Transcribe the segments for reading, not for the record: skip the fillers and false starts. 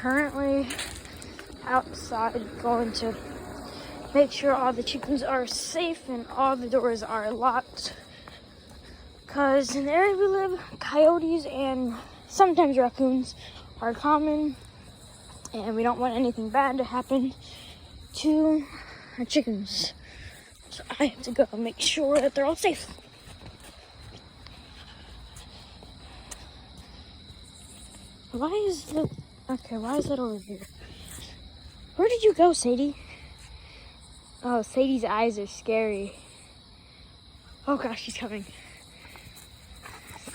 currently outside going to make sure all the chickens are safe and all the doors are locked. Because in the area we live, coyotes and sometimes raccoons are common, and we don't want anything bad to happen to our chickens. So I have to go and make sure that they're all safe. Why is that over here? Where did you go, Sadie? Oh, Sadie's eyes are scary. Oh gosh, she's coming.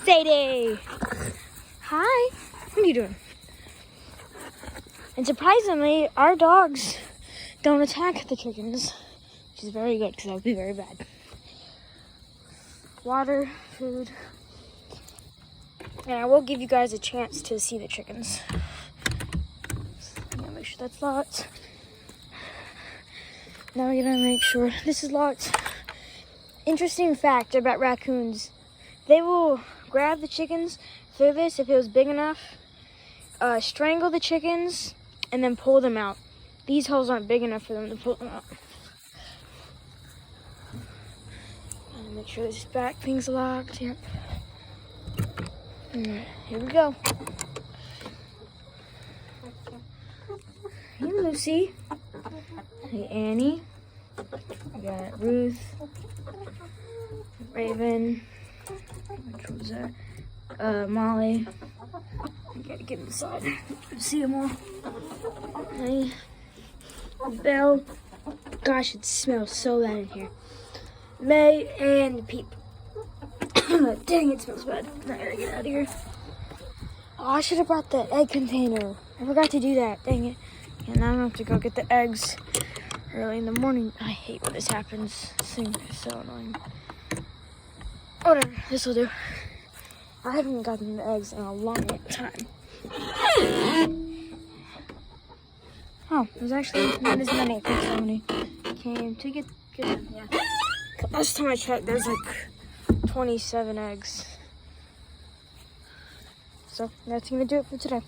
Sadie! Hi, what are you doing? And surprisingly, our dogs don't attack the chickens, which is very good because that would be very bad. Water, food, and I will give you guys a chance to see the chickens. Make sure that's locked. Now we're gonna make sure this is locked. Interesting fact about raccoons: they will grab the chickens through this if it was big enough, strangle the chickens, and then pull them out. These holes aren't big enough for them to pull them out. And make sure this back thing's locked. Yep. Alright, here we go. Hey, Lucy. Hey, Annie. We got Ruth. Raven. Which was that? Molly. I gotta get inside. See them all. Hey. Belle. Gosh, it smells so bad in here. May and Peep. Dang, it smells bad. I gotta get out of here. Oh, I should have brought the egg container. I forgot to do that. Dang it. And now I have to go get the eggs early in the morning. I hate when this happens. This thing is so annoying. Whatever, this will do. I haven't gotten the eggs in a long time. Oh, there's actually not as many. I think somebody came to get them. Yeah. Last time I checked, there's like 27 eggs. So that's gonna do it for today.